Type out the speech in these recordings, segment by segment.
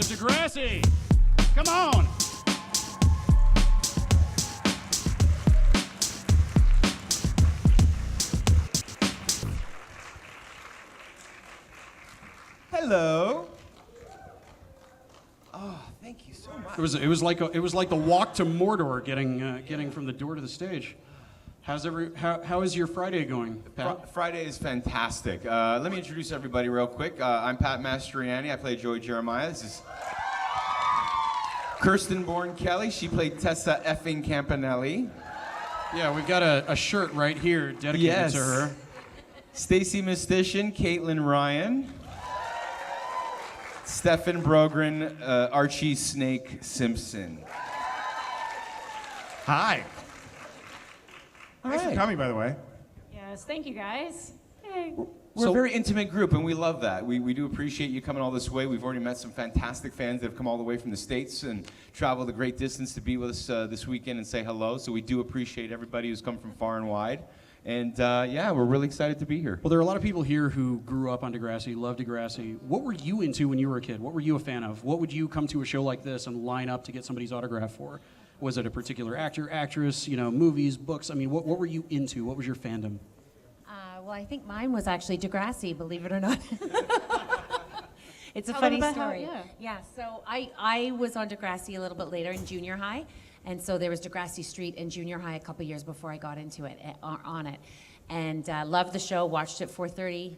Degrassi. Come on. Hello. Oh, thank you so much. It was like the walk to Mordor, getting from the door to the stage. How is your Friday going, Pat? Friday is fantastic. Let me introduce everybody real quick. I'm Pat Mastriani. I play Joey Jeremiah. This is Kirsten Bourne Kelly. She played Tessa effing Campanelli. Yeah, we've got a shirt right here dedicated to her. Stacie Mistysyn, Caitlin Ryan. Stefan Brogren, Archie Snake Simpson. Hi. Thanks Hi. for coming, by the way. Yes, thank you guys. Hey. We're a very intimate group, and we love that. We do appreciate you coming all this way. We've already met some fantastic fans that have come all the way from the States and traveled a great distance to be with us this weekend and say hello. So we do appreciate everybody who's come from far and wide. And yeah, we're really excited to be here. Well, there are a lot of people here who grew up on Degrassi, love Degrassi. What were you into when you were a kid? What were you a fan of? What would you come to a show like this and line up to get somebody's autograph for? Was it a particular actor, actress, movies, books? I mean, what were you into? What was your fandom? Well, I think mine was actually Degrassi, believe it or not. It's a Tell funny them about story. how- Yeah, so I was on Degrassi a little bit later in junior high, and so there was Degrassi Street in junior high a couple years before I got into it, on it. And loved the show, watched it 4:30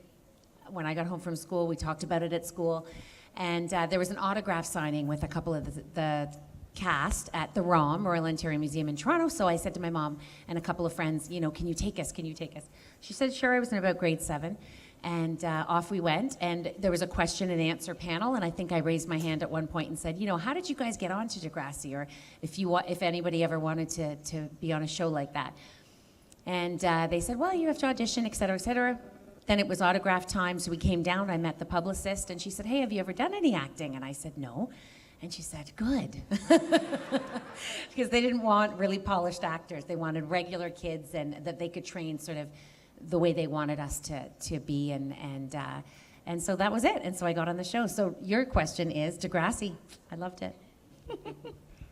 when I got home from school. We talked about it at school. And there was an autograph signing with a couple of the cast at the ROM, Royal Ontario Museum in Toronto. So I said to my mom and a couple of friends, can you take us? Can you take us? She said, sure. I was in about grade 7. And off we went. And there was a question and answer panel. And I think I raised my hand at one point and said, how did you guys get on to Degrassi? Or if anybody ever wanted to be on a show like that. And they said, well, you have to audition, et cetera, et cetera. Then it was autograph time. So we came down. I met the publicist. And she said, hey, have you ever done any acting? And I said, no. And she said, good. Because they didn't want really polished actors. They wanted regular kids and that they could train sort of the way they wanted us to be. And so that was it. And so I got on the show. So your question is Degrassi. I loved it.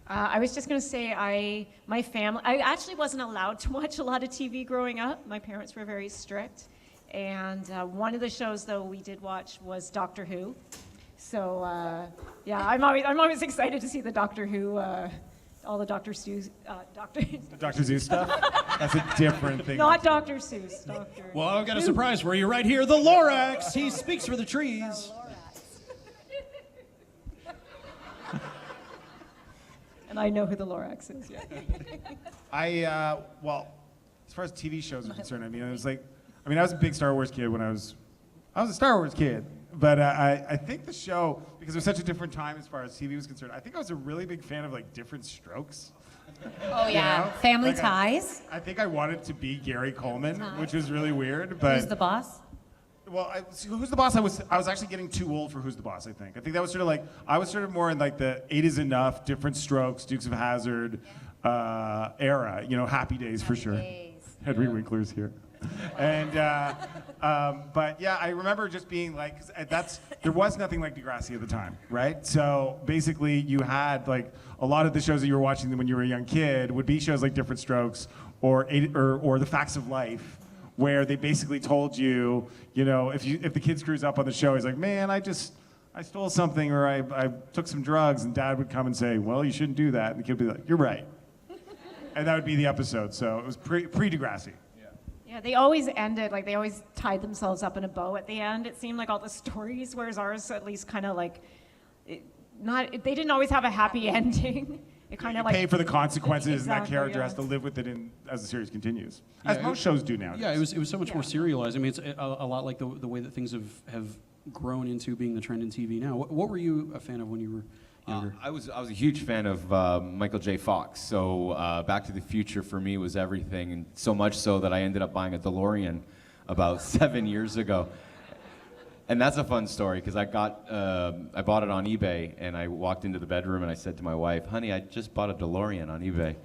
I was just going to say, my family, I actually wasn't allowed to watch a lot of TV growing up. My parents were very strict. And one of the shows, though, we did watch was Doctor Who. So, yeah, I'm always excited to see the Doctor Who, all the Dr. Seuss, The Dr. Seuss stuff? That's a different thing. Not Dr. Seuss, Doctor. Well, I've got a surprise for you right here. The Lorax. He speaks for the trees. And I know who the Lorax is, yeah. Well, as far as TV shows are concerned, I was a big Star Wars kid when I was a Star Wars kid. But I think the show, because it was such a different time as far as TV was concerned, I think I was a really big fan of Different Strokes. Oh, yeah. Family Ties. I think I wanted to be Gary Coleman, which was really weird. But Who's the boss? Well, Who's the Boss? I was actually getting too old for Who's the Boss. I think that was I was sort of more in the 8 is Enough, Different Strokes, Dukes of Hazzard era. Happy Days for sure. Henry Winkler's here. And but yeah, I remember just being there was nothing like Degrassi at the time, right? So basically, you had a lot of the shows that you were watching when you were a young kid would be shows like Different Strokes or The Facts of Life, where they basically told you, if the kid screws up on the show, he's like, man, I stole something or I took some drugs, and Dad would come and say, well, you shouldn't do that, and the kid would be like, you're right, and that would be the episode. So it was pre-Degrassi. Yeah, they always ended, they always tied themselves up in a bow at the end. It seemed like all the stories, whereas ours at least kind of they didn't always have a happy ending. It kind of pay for the consequences, and that Exactly, character yeah. has to live with it as the series continues, as most shows do now. Yeah, it was so much more serialized. I mean, it's a lot like the way that things have grown into being the trend in TV now. What were you a fan of when you were younger? I was a huge fan of Michael J. Fox. So Back to the Future for me was everything, and so much so that I ended up buying a DeLorean about 7 years ago. And that's a fun story because I bought it on eBay, and I walked into the bedroom and I said to my wife, honey, I just bought a DeLorean on eBay.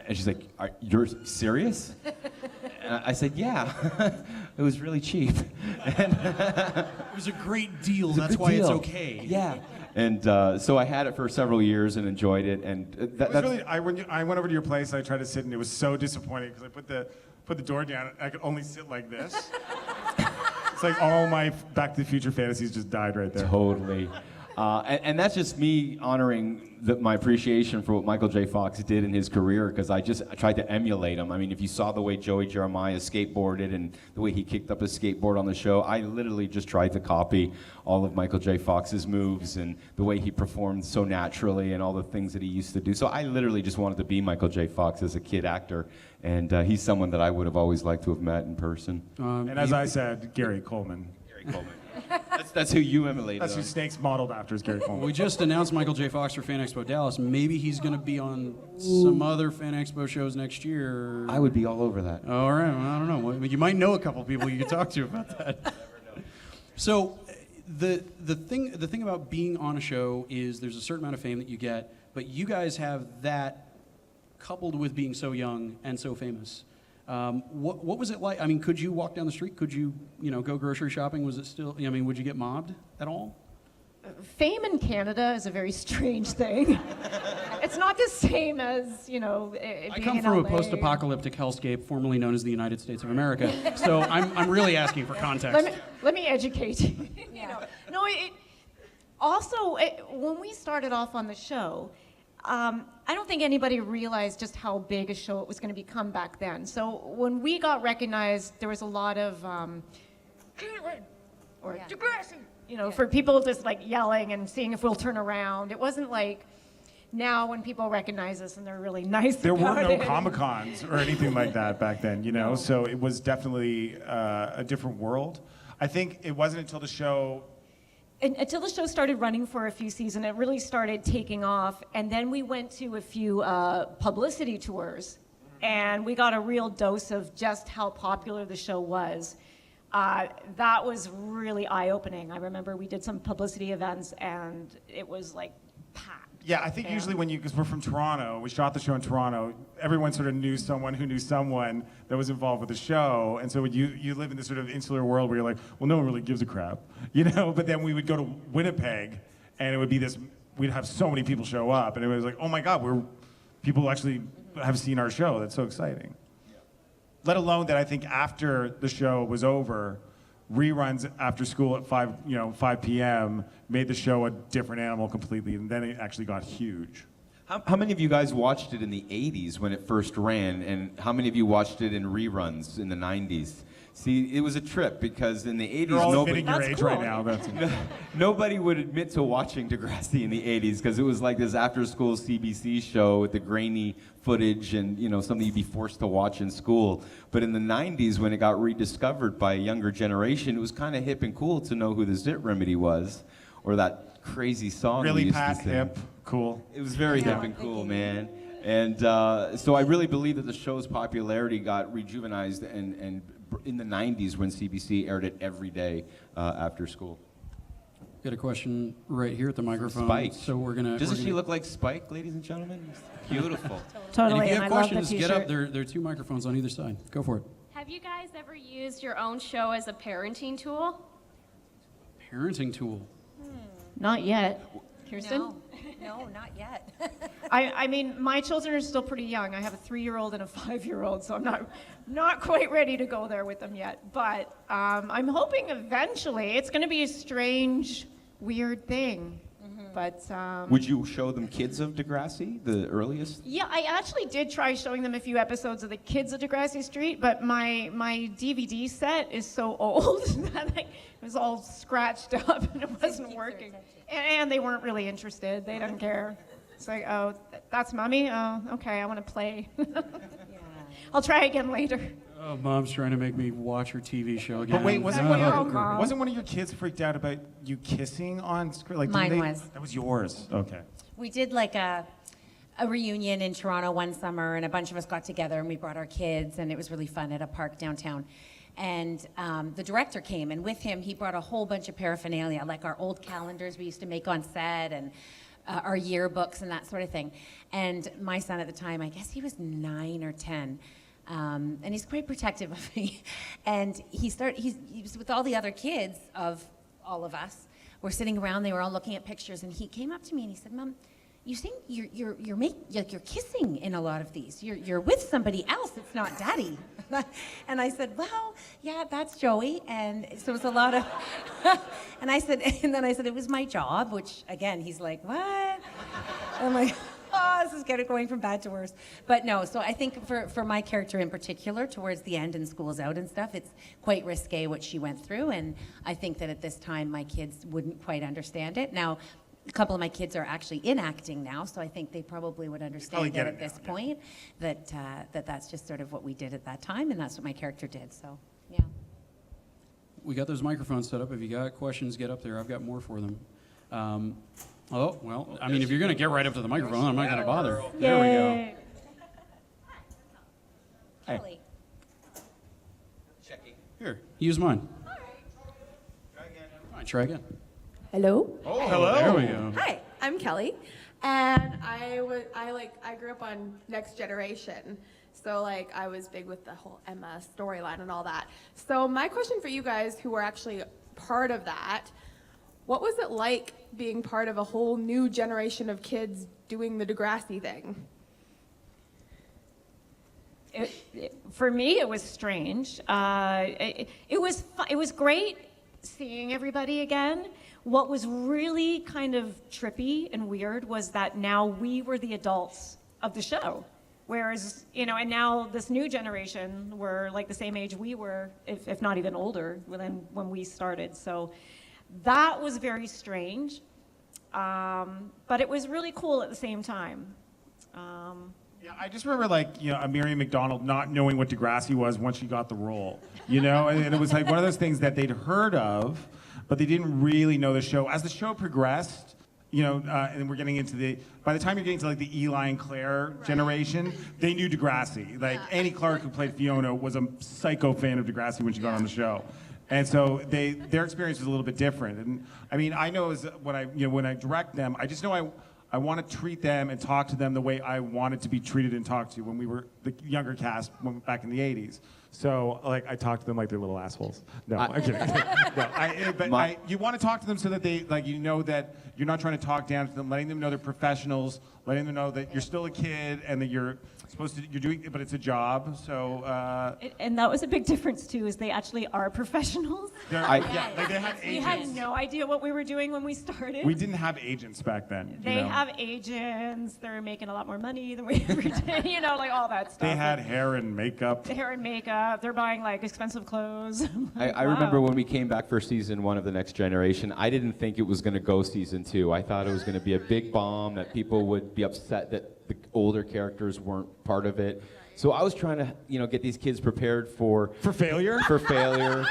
And she's like, you're serious? And I said, yeah. It was really cheap. It was a great deal. It was a That's good why it's deal. okay. Yeah. And so I had it for several years and enjoyed it. And It was really, I went over to your place. I tried to sit, and it was so disappointing because I put the door down. And I could only sit like this. It's like all my Back to the Future fantasies just died right there. Totally. And that's just me honoring my appreciation for what Michael J. Fox did in his career, because I tried to emulate him. I mean, if you saw the way Joey Jeremiah skateboarded and the way he kicked up his skateboard on the show, I literally just tried to copy all of Michael J. Fox's moves and the way he performed so naturally and all the things that he used to do. So I literally just wanted to be Michael J. Fox as a kid actor, and he's someone that I would have always liked to have met in person. And as I said, Gary Coleman. Gary Coleman. That's who you emulated. That's who Snake's modeled after, is Gary Coleman. We just announced Michael J. Fox for Fan Expo Dallas. Maybe he's going to be on some other Fan Expo shows next year. I would be all over that. All right, well, I don't know. Well, you might know a couple people you could talk to about that. So, the thing about being on a show is there's a certain amount of fame that you get, but you guys have that coupled with being so young and so famous. What was it like? I mean, could you walk down the street? Could you, go grocery shopping? Was it still? I mean, would you get mobbed at all? Fame in Canada is a very strange thing. It's not the same as, being I come from in a LA. post-apocalyptic hellscape formerly known as the United States of America, so I'm really asking for context. Let me educate you. No, also, when we started off on the show, I don't think anybody realized just how big a show it was going to become back then. So when we got recognized, there was a lot of or Degrassi, for people just like yelling and seeing if we'll turn around. It wasn't like now when people recognize us and they're really nice There were about no it. Comic-Cons or anything like that back then, No. So it was definitely a different world. I think it wasn't until the show Until the show started running for a few seasons, it really started taking off. And then we went to a few publicity tours, and we got a real dose of just how popular the show was. That was really eye-opening. I remember we did some publicity events, and it was like packed. Yeah, I think usually because we're from Toronto, we shot the show in Toronto, everyone sort of knew someone who knew someone that was involved with the show. And so you live in this sort of insular world where you're like, well, no one really gives a crap, But then we would go to Winnipeg, and it would be we'd have so many people show up, and it was like, oh my God, people actually have seen our show. That's so exciting. Yeah. Let alone that I think after the show was over, reruns after school at 5 p.m. made the show a different animal completely, and then it actually got huge. How many of you guys watched it in the 80s when it first ran, and how many of you watched it in reruns in the 90s? See, it was a trip because in the 80s, You're all nobody... admitting your That's age cool. right now. Nobody would admit to watching Degrassi in the 80s because it was like this after-school CBC show with the grainy footage and, something you'd be forced to watch in school. But in the 90s, when it got rediscovered by a younger generation, it was kind of hip and cool to know who the Zit Remedy was, or that crazy song we Really used Pat, to sing. hip, cool. It was very hip and cool, man. And so I really believe that the show's popularity got rejuvenized and in the 90s when CBC aired it every day after school. Got a question right here at the microphone. Spike. So we're gonna. Doesn't we're she gonna- look like Spike, ladies and gentlemen? Beautiful. Totally, And if you have I love the questions, t-shirt. get up. There are two microphones on either side. Go for it. Have you guys ever used your own show as a parenting tool? Parenting tool. Not yet. Kirsten? No, not yet. I mean, my children are still pretty young. I have a 3-year-old and a 5-year-old, so I'm not quite ready to go there with them yet. But I'm hoping eventually. It's going to be a strange, weird thing. But Would you show them Kids of Degrassi, the earliest? yeah, I actually did try showing them a few episodes of the Kids of Degrassi Street, but my DVD set is so old that it was all scratched up and it wasn't working. And they weren't really interested. They didn't care. It's like, oh, that's mommy? Oh, okay, I want to play. I'll try again later. Oh, mom's trying to make me watch her TV show again. But wait, wasn't Oh, one of your kids freaked out about you kissing on screen? Like, Mine was. That was yours. Okay. We did like a reunion in Toronto one summer, and a bunch of us got together, and we brought our kids, and it was really fun at a park downtown. And the director came, and with him, he brought a whole bunch of paraphernalia, like our old calendars we used to make on set, and our yearbooks and that sort of thing. And my son at the time, I guess he was 9 or 10, And he's quite protective of me. And he was with all the other kids of all of us. We're sitting around, they were all looking at pictures, and he came up to me and he said, Mom, you think you're kissing in a lot of these. You're with somebody else. It's not Daddy. And I said, well, yeah, that's Joey. And so it was a lot of, and then I said it was my job, which again, he's like, what? And I'm like, oh, this is going from bad to worse. But no, so I think for my character in particular, towards the end and school's out and stuff, it's quite risque what she went through. And I think that at this time, my kids wouldn't quite understand it. Now, a couple of my kids are actually in acting now, so I think they probably would understand that at this point, that that's just sort of what we did at that time, and that's what my character did, so, yeah. We got those microphones set up. If you got questions, get up there. I've got more for them. Oh, well, I mean, if you're going to get right up to the microphone, I'm not going to bother. There we go. Kelly. Checking. Here, use mine. Try again. All right, try again. Hello. Oh, hello. There we go. Hi, I'm Kelly, and I grew up on Next Generation, so like I was big with the whole Emma storyline and all that. So my question for you guys who were actually part of that, what was it like being part of a whole new generation of kids doing the Degrassi thing? For me, it was strange. It was great seeing everybody again. What was really kind of trippy and weird was that now we were the adults of the show. Whereas, and now this new generation were like the same age we were, if not even older, than when we started. So that was very strange. But it was really cool at the same time. Yeah, I just remember a Miriam McDonald not knowing what Degrassi was once she got the role, and it was like one of those things that they'd heard of, but they didn't really know the show. As the show progressed, and we're getting into by the time you're getting to like the Eli and Claire generation, they knew Degrassi. Like Annie Clark, who played Fiona, was a psycho fan of Degrassi when she got on the show. And so their experience was a little bit different. And I mean, I know when I direct them, I just know I want to treat them and talk to them the way I wanted to be treated and talked to when we were the younger cast back in the 80s. So, I talk to them like they're little assholes. No, I'm kidding. No, you want to talk to them so that they, that you're not trying to talk down to them, letting them know they're professionals, letting them know that you're still a kid and that you're doing, but it's a job. So. And that was a big difference too, is they actually are professionals. They had agents. We had no idea what we were doing when we started. We didn't have agents back then. They have agents. They're making a lot more money than we ever did. All that stuff. They had hair and makeup. They're buying expensive clothes. I remember when we came back for season 1 of the Next Generation, I didn't think it was going to go season 2. I thought it was going to be a big bomb, that people would be upset that the older characters weren't part of it. So I was trying to, get these kids prepared for failure. For failure.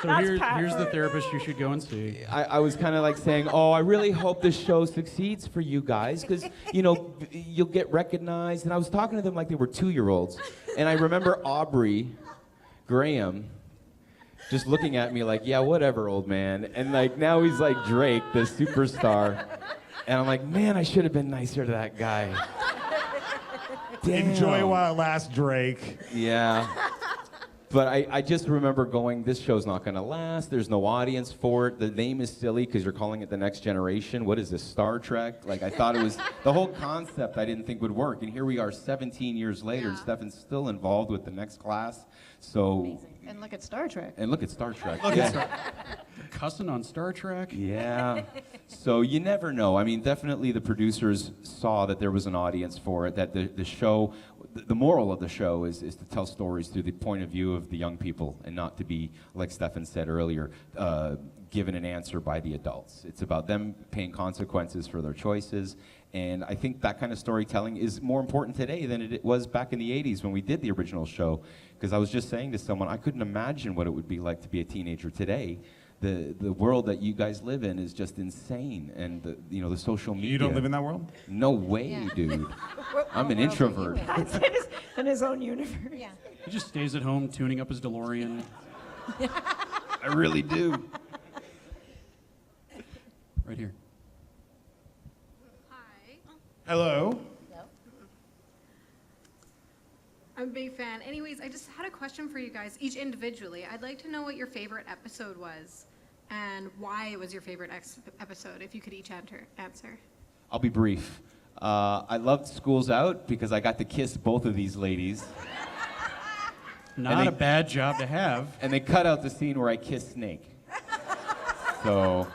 So here's the therapist you should go and see. I was kind of saying, I really hope this show succeeds for you guys, because, you'll get recognized. And I was talking to them like they were 2-year-olds. And I remember Aubrey Graham just looking at me like, yeah, whatever, old man. And now he's like Drake, the superstar. And I'm like, man, I should have been nicer to that guy. Damn. Enjoy while it lasts, Drake. Yeah. But I just remember going, this show's not going to last. There's no audience for it. The name is silly because you're calling it The Next Generation. What is this, Star Trek? I thought it was, the whole concept I didn't think would work. And here we are 17 years later, and Stefan's still involved with the next class. So. Amazing. And look at Star Trek. Cussing on Star Trek? Yeah. So you never know. I mean, definitely the producers saw that there was an audience for it, that the show, the moral of the show is to tell stories through the point of view of the young people and not to be, like Stefan said earlier, given an answer by the adults. It's about them paying consequences for their choices. And I think that kind of storytelling is more important today than it was back in the 80s when we did the original show. Because I was just saying to someone, I couldn't imagine what it would be like to be a teenager today. The world that you guys live in is just insane, and the social media. You don't live in that world? No way, dude. I'm an introvert. That's in his own universe. Yeah. He just stays at home tuning up his DeLorean. I really do. Right here. Hello. I'm a big fan. Anyways, I just had a question for you guys, each individually. I'd like to know what your favorite episode was and why it was your favorite episode, if you could each answer. I'll be brief. I loved School's Out because I got to kiss both of these ladies. Not a bad job to have. And they cut out the scene where I kissed Snake. So...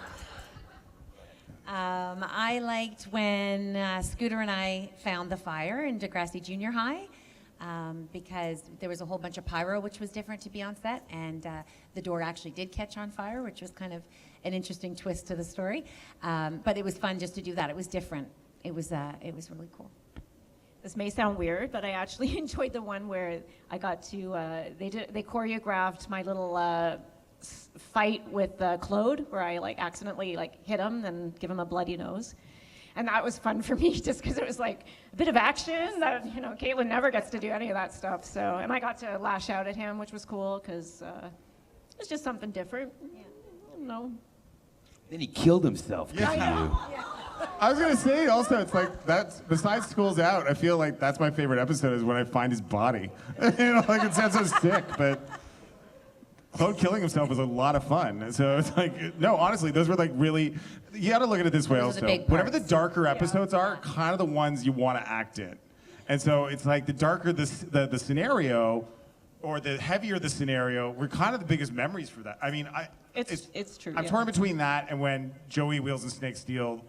I liked when Scooter and I found the fire in Degrassi Junior High because there was a whole bunch of pyro, which was different to be on set, and the door actually did catch on fire, which was kind of an interesting twist to the story. But it was fun just to do that. It was different. It was really cool. This may sound weird, but I actually enjoyed the one where I got to, they choreographed my little fight with Claude, where I like accidentally like hit him and give him a bloody nose. And that was fun for me just because it was like a bit of action that, you know, Caitlin never gets to do any of that stuff. So, and I got to lash out at him, which was cool because it was just something different. Yeah. I don't know. Then he killed himself. Yeah. You. I was gonna say also, it's like that's besides School's Out, I feel like that's my favorite episode is when I find his body. You know, like it sounds so sick, but Claude killing himself was a lot of fun. So it's like, no, honestly, those were like really, you gotta look at it this way Those are the also. big Whatever the parts. darker episodes are kind of the ones you want to act in. And so it's like the darker the scenario, or the heavier the scenario, were kind of the biggest memories for that. I mean, It's true. I'm yeah. torn between that and when Joey, Wheels, and Snake steal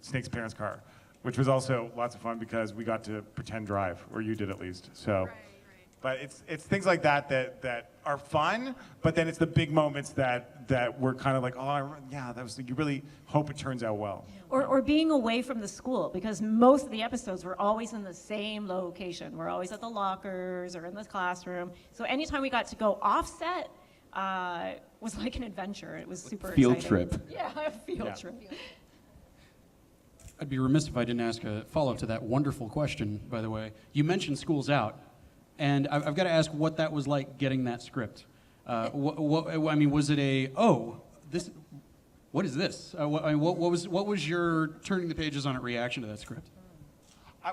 Snake's parents' car, which was also lots of fun because we got to pretend drive, or you did at least. So. Right. But it's things like that are fun, but then it's the big moments that we're kind of like, yeah, that was. You really hope it turns out well. Or being away from the school, because most of the episodes were always in the same location. We're always at the lockers or in the classroom. So anytime we got to go offset, was like an adventure. It was super Field exciting. trip. Yeah, a field Yeah. trip. I'd be remiss if I didn't ask a follow-up to that wonderful question, by the way. You mentioned School's Out, and I've got to ask what that was like getting that script. I mean, was it what is this? What was your turning the pages on it reaction to that script?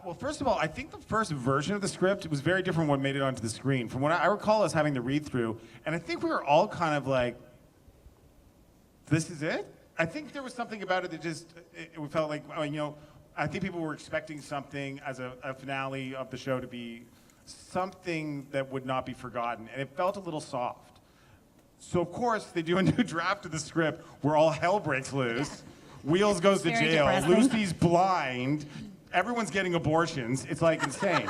Well, first of all, I think the first version of the script was very different when it made it onto the screen. From what I recall us having the read-through, and I think we were all kind of like, this is it? I think there was something about it that just, it felt like, you know, I think people were expecting something as a finale of the show to be something that would not be forgotten, and it felt a little soft. So of course, they do a new draft of the script where all hell breaks loose. Wheels goes to Very jail, depressing. Lucy's blind, everyone's getting abortions. It's like insane.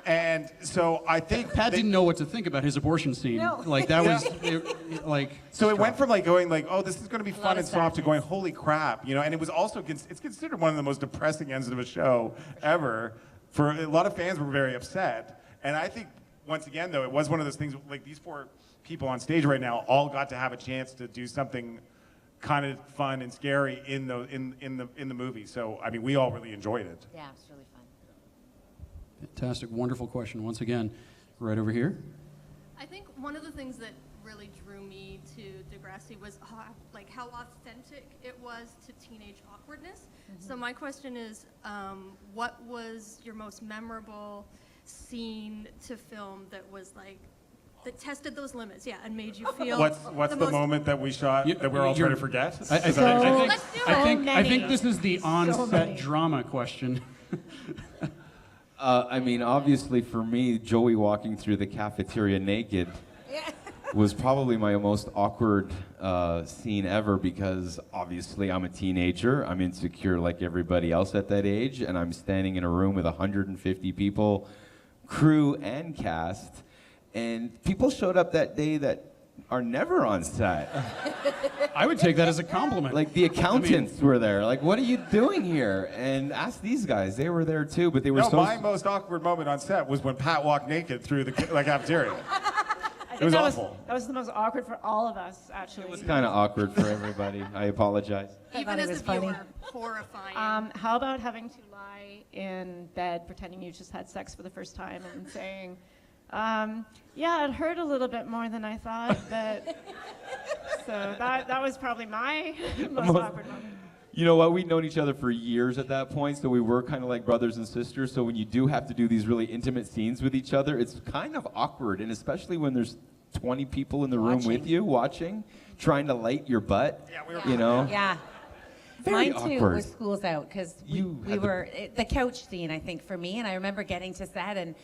And so I think Pat didn't know what to think about his abortion scene. No. Like that was So it went from like going like, oh, this is going to be fun of and soft to sadness. going, holy crap, you know. And it was also it's considered one of the most depressing ends of a show ever. For a lot of fans were very upset. And I think once again though, it was one of those things like these four people on stage right now all got to have a chance to do something kind of fun and scary in the movie. So I mean, we all really enjoyed it. Yeah, it was really fun. fantastic, wonderful question. Once again, right over here. I think one of the things that really drew me to Degrassi was how authentic it was to teenage awkwardness. Mm-hmm. So my question is, what was your most memorable scene to film that was like, that tested those limits, yeah, and made you feel What's the most- moment that we shot that we're all trying to forget? I Is that- think, Let's do I it. think, I think many. this is the So on-set many. drama question. I mean, obviously for me, Joey walking through the cafeteria naked was probably my most awkward scene ever because obviously I'm a teenager. I'm insecure like everybody else at that age, and I'm standing in a room with 150 people, crew and cast, and people showed up that day that are never on set. I would take that as a compliment. Like the accountants were there. Like, what are you doing here? And ask these guys. They were there too, but they were No, so. my most awkward moment on set was when Pat walked naked through the cafeteria. I think was that awful. that was the most awkward for all of us, actually. It was kind of awkward for everybody. I apologize. even thought it as was a funny. viewer, horrifying. How about having to lie in bed pretending you just had sex for the first time and saying, yeah, it hurt a little bit more than I thought, but so that was probably my most awkward moment. You know what? We'd known each other for years at that point, so we were kind of like brothers and sisters. So when you do have to do these really intimate scenes with each other, it's kind of awkward, and especially when there's 20 people in the room with you watching, trying to light your butt. Yeah, we were. You know. Yeah. Very Mine too awkward. was School's Out because we had the- were the couch scene, I think, for me. And I remember getting to set, and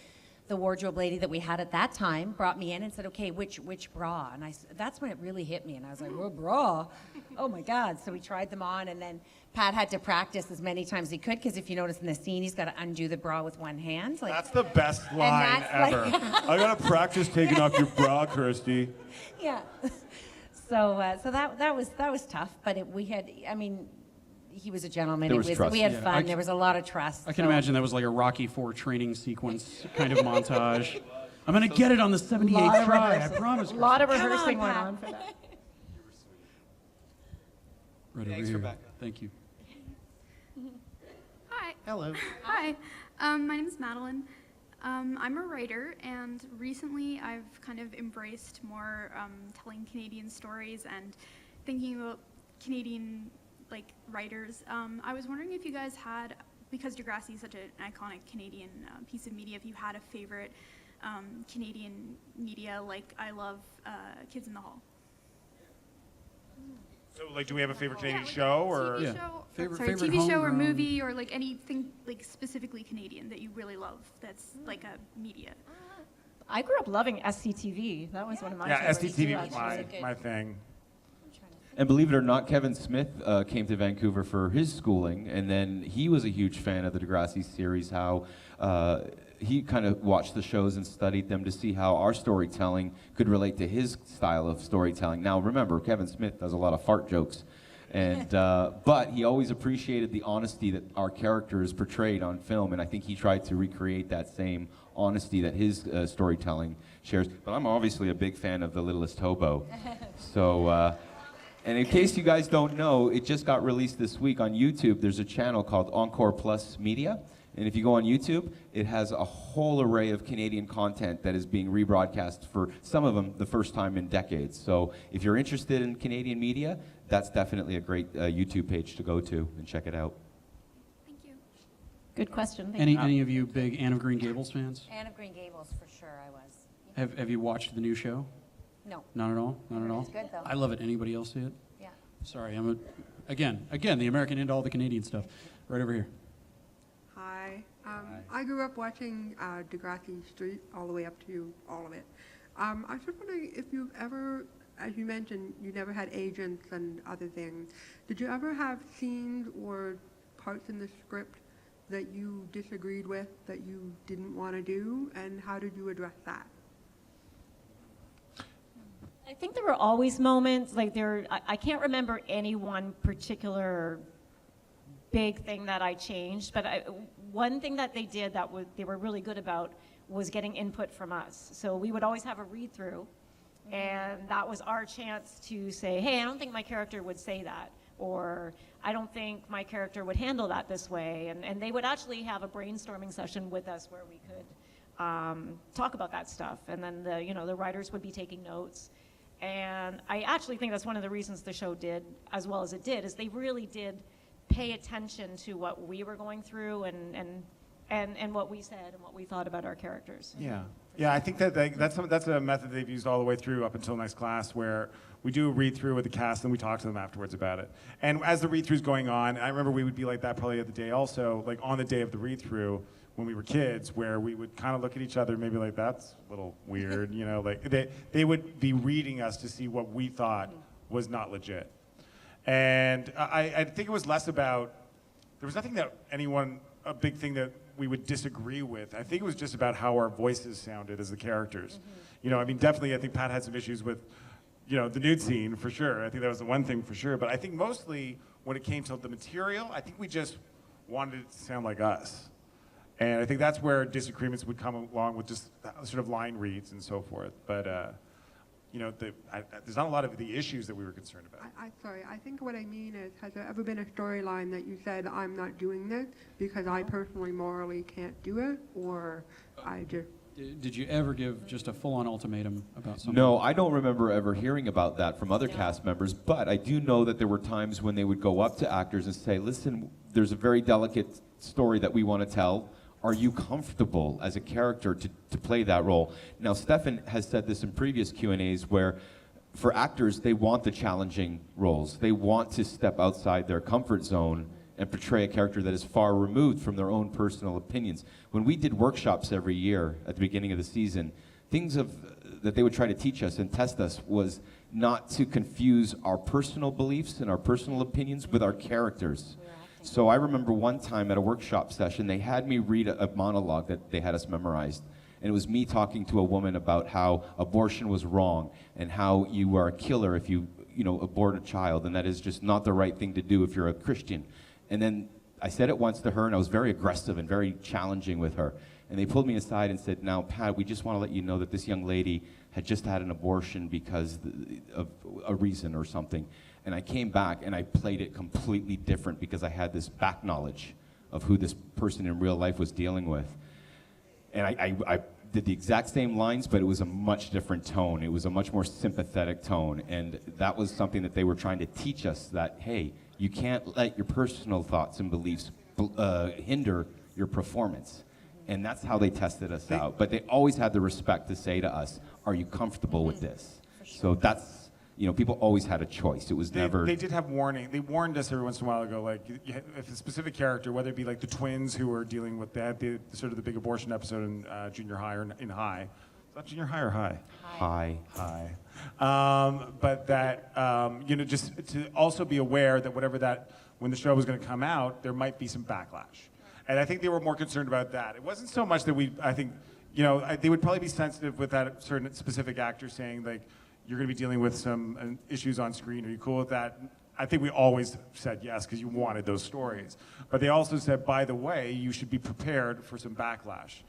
the wardrobe lady that we had at that time brought me in and said, "Okay, which bra?" And that's when it really hit me, and I was like, "Well, bra? Oh my God!" So we tried them on, and then Pat had to practice as many times as he could because if you notice in the scene, he's got to undo the bra with one hand. Like, That's the best line that's ever. like- I gotta practice taking off your bra, Kirsty. yeah. So that was tough, but he was a gentleman. There was trust. We had Yeah, fun. There was a lot of trust. I can so- imagine that was like a Rocky IV training sequence kind of montage. I'm gonna get it on the Lot 78th of try, I rehearsing. promise. A lot of Come on, rehearsing went Pat. on for that. Right over here. Thank you. Hi. Hello. Hi. My name is Madeline. I'm a writer, and recently I've kind of embraced more telling Canadian stories and thinking about Canadian writers. I was wondering if you guys had, because Degrassi is such an iconic Canadian piece of media, if you had a favorite Canadian media. Like I love Kids in the Hall. So, do we have a favorite Canadian like show or? TV Yeah. show, Favorite TV show or homegrown- movie or anything specifically Canadian that you really love that's like a media. I grew up loving SCTV. That was one of my Yeah, favorites. SDTV too, was actually. my thing. And believe it or not, Kevin Smith came to Vancouver for his schooling, and then he was a huge fan of the Degrassi series, how he kind of watched the shows and studied them to see how our storytelling could relate to his style of storytelling. Now, remember, Kevin Smith does a lot of fart jokes, and but he always appreciated the honesty that our characters portrayed on film, and I think he tried to recreate that same honesty that his storytelling shares. But I'm obviously a big fan of The Littlest Hobo, so... And in case you guys don't know, it just got released this week on YouTube. There's a channel called Encore Plus Media. And if you go on YouTube, it has a whole array of Canadian content that is being rebroadcast for some of them the first time in decades. So if you're interested in Canadian media, that's definitely a great YouTube page to go to and check it out. Thank you. Good question. Thank you. Any of you big Anne of Green Gables fans? Anne of Green Gables, for sure, I was. Have you watched the new show? No. Not at all? Not at all? It's good, though. I love it. Anybody else see it? Yeah. Sorry, again, the American into all the Canadian stuff. Right over here. Hi. I grew up watching Degrassi Street all the way up to all of it. I was just wondering if you've ever, as you mentioned, you never had agents and other things. Did you ever have scenes or parts in the script that you disagreed with, that you didn't want to do, and how did you address that? I think there were always moments I can't remember any one particular big thing that I changed, but one thing that they did that they were really good about was getting input from us. So we would always have a read through, and that was our chance to say, hey, I don't think my character would say that, or I don't think my character would handle that this way, and they would actually have a brainstorming session with us where we could talk about that stuff, and then the writers would be taking notes. And I actually think that's one of the reasons the show did as well as it did, is they really did pay attention to what we were going through and what we said and what we thought about our characters. Yeah. Yeah, I think that's a method they've used all the way through up until next class, where we do a read through with the cast and we talk to them afterwards about it. And as the read through's going on, I remember we would be like that probably at the day also, like on the day of the read through when we were kids, where we would kind of look at each other, maybe like, that's a little weird, like they would be reading us to see what we thought was not legit. And I think it was less about, there was nothing that a big thing that we would disagree with. I think it was just about how our voices sounded as the characters. Definitely I think Pat had some issues with, the nude scene for sure. I think that was the one thing for sure. But I think mostly when it came to the material, I think we just wanted it to sound like us. And I think that's where disagreements would come along with just sort of line reads and so forth. But, there's not a lot of the issues that we were concerned about. Sorry, I think what I mean is, has there ever been a storyline that you said, I'm not doing this because I personally morally can't do it, or I just... Did you ever give just a full-on ultimatum about something? No, I don't remember ever hearing about that from other cast members, but I do know that there were times when they would go up to actors and say, listen, there's a very delicate story that we want to tell. Are you comfortable as a character to play that role? Now, Stefan has said this in previous Q&As where for actors, they want the challenging roles. They want to step outside their comfort zone and portray a character that is far removed from their own personal opinions. When we did workshops every year at the beginning of the season, that they would try to teach us and test us was not to confuse our personal beliefs and our personal opinions with our characters. So I remember one time at a workshop session, they had me read a monologue that they had us memorized. And it was me talking to a woman about how abortion was wrong and how you are a killer if you abort a child, and that is just not the right thing to do if you're a Christian. And then I said it once to her, and I was very aggressive and very challenging with her. And they pulled me aside and said, now, Pat, we just want to let you know that this young lady had just had an abortion because of a reason or something. And I came back and I played it completely different because I had this back knowledge of who this person in real life was dealing with. And I did the exact same lines, but it was a much different tone. It was a much more sympathetic tone. And that was something that they were trying to teach us, that, hey, you can't let your personal thoughts and beliefs hinder your performance. And that's how they tested us out. But they always had the respect to say to us, are you comfortable with this? So that's, people always had a choice. It was never... They did have warning. They warned us every once in a while ago, like, if a specific character, whether it be like the twins who were dealing with that, the sort of the big abortion episode in Junior High or in High. Is that Junior High or High? High. But that, just to also be aware that when the show was going to come out, there might be some backlash. And I think they were more concerned about that. It wasn't so much that they would probably be sensitive with that certain specific actor saying, like, you're going to be dealing with some issues on screen. Are you cool with that? I think we always said yes because you wanted those stories. But they also said, by the way, you should be prepared for some backlash.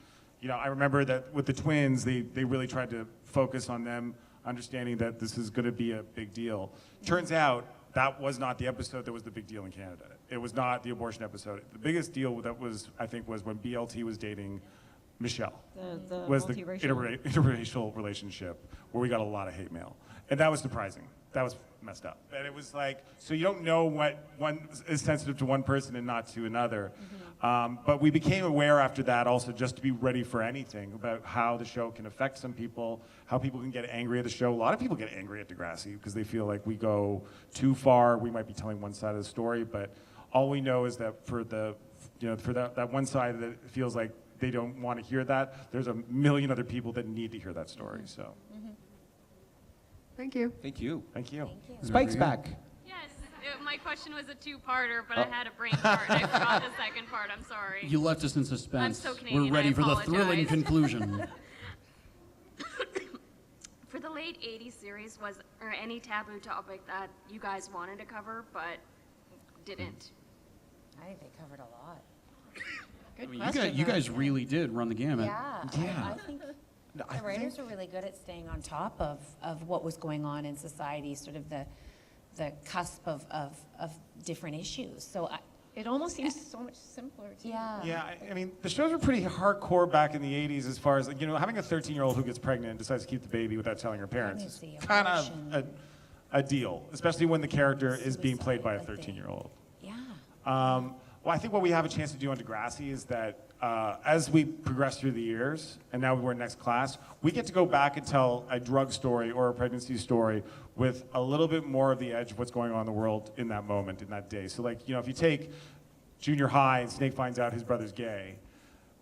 I remember that with the twins, they really tried to focus on them understanding that this is going to be a big deal. Turns out that was not the episode that was the big deal in Canada. It was not the abortion episode. The biggest deal that was when BLT was dating Michelle. Was the interracial relationship where we got a lot of hate mail. And that was surprising. That was messed up. And it was like, so you don't know what one is sensitive to one person and not to another. But we became aware after that also just to be ready for anything about how the show can affect some people, how people can get angry at the show. A lot of people get angry at Degrassi because they feel like we go too far. We might be telling one side of the story, but all we know is that for that one side that feels like they don't want to hear that, there's a million other people that need to hear that story. So, Thank you. Thank you. Thank you. Spike's back. Yes, my question was a two-parter, but I had a brain fart and I forgot the second part. I'm sorry. You left us in suspense. I'm so Canadian, We're ready I for the thrilling apologize. conclusion. For the late 80s series, was there any taboo topic that you guys wanted to cover but didn't? I think they covered a lot. I mean, you guys really did run the gamut. I think the writers were really good at staying on top of what was going on in society, sort of the cusp of different issues. So It almost seems so much simpler, too. Yeah, I mean, the shows were pretty hardcore back in the 80s as far as, having a 13-year-old who gets pregnant and decides to keep the baby without telling her parents is kind of a deal, especially when the character is being played by a 13-year-old. Yeah. Well, I think what we have a chance to do on Degrassi is that as we progress through the years, and now we're in next class, we get to go back and tell a drug story or a pregnancy story with a little bit more of the edge of what's going on in the world in that moment, in that day. So, like, if you take Junior High and Snake finds out his brother's gay,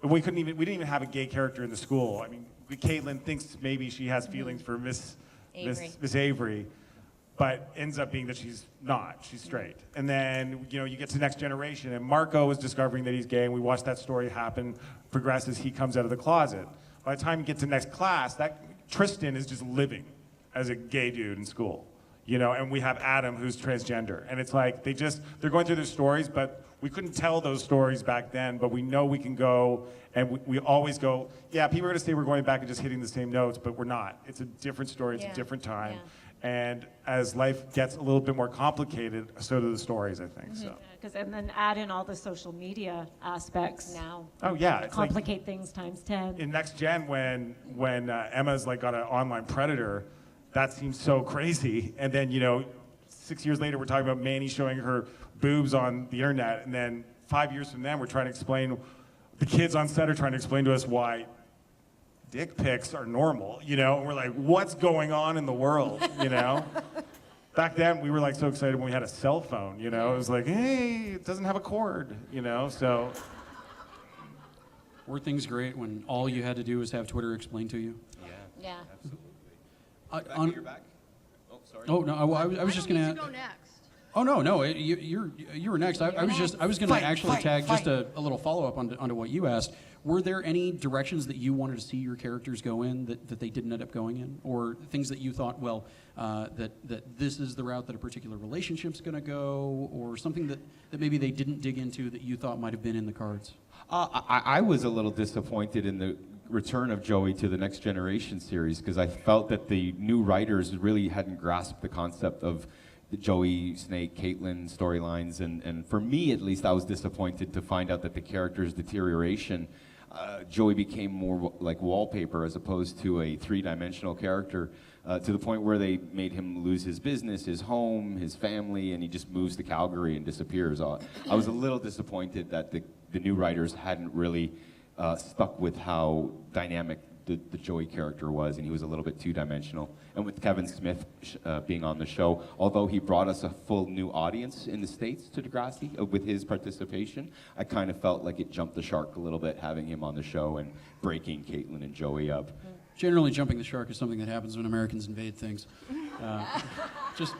we didn't even have a gay character in the school. I mean, Caitlin thinks maybe she has feelings for Miss Avery, but ends up being that she's not. She's straight. And then, you get to Next Generation, and Marco is discovering that he's gay, and we watch that story happen, progress as he comes out of the closet. By the time you get to next class, Tristan is just living as a gay dude in school, and we have Adam, who's transgender. And it's like, they're going through their stories, but we couldn't tell those stories back then, but we know we can go, and we always go, yeah, people are gonna say we're going back and just hitting the same notes, but we're not. It's a different story, it's a different time. And as life gets a little bit more complicated, so do the stories, I think. So. And then add in all the social media aspects. Now. Oh yeah, it's like Complicate things times 10. in Next Gen when Emma's like got an online predator, that seems so crazy. And then 6 years later we're talking about Manny showing her boobs on the internet, and then 5 years from then we're trying to explain, the kids on set are trying to explain to us why dick pics are normal, and we're like, what's going on in the world, Back then, we were like so excited when we had a cell phone, It was like, hey, it doesn't have a cord, so. Were things great when all you had to do was have Twitter explain to you? Yeah. Absolutely. You're back? Oh, sorry. Oh no, I was just gonna. Go next. Oh no, you were next. I was gonna actually tag just a little follow up onto what you asked. Were there any directions that you wanted to see your characters go in that they didn't end up going in, or things that you thought, well, that this is the route that a particular relationship's gonna go, or something that maybe they didn't dig into that you thought might have been in the cards? I was a little disappointed in the return of Joey to the Next Generation series because I felt that the new writers really hadn't grasped the concept of the Joey, Snake, Caitlin storylines, and for me at least, I was disappointed to find out that the character's deterioration, Joey became more like wallpaper as opposed to a three-dimensional character, to the point where they made him lose his business, his home, his family, and he just moves to Calgary and disappears. I was a little disappointed that the new writers hadn't really stuck with how dynamic the Joey character was, and he was a little bit two-dimensional. And with Kevin Smith being on the show, although he brought us a full new audience in the States to Degrassi with his participation, I kind of felt like it jumped the shark a little bit having him on the show and breaking Caitlin and Joey up. Generally, jumping the shark is something that happens when Americans invade things. It's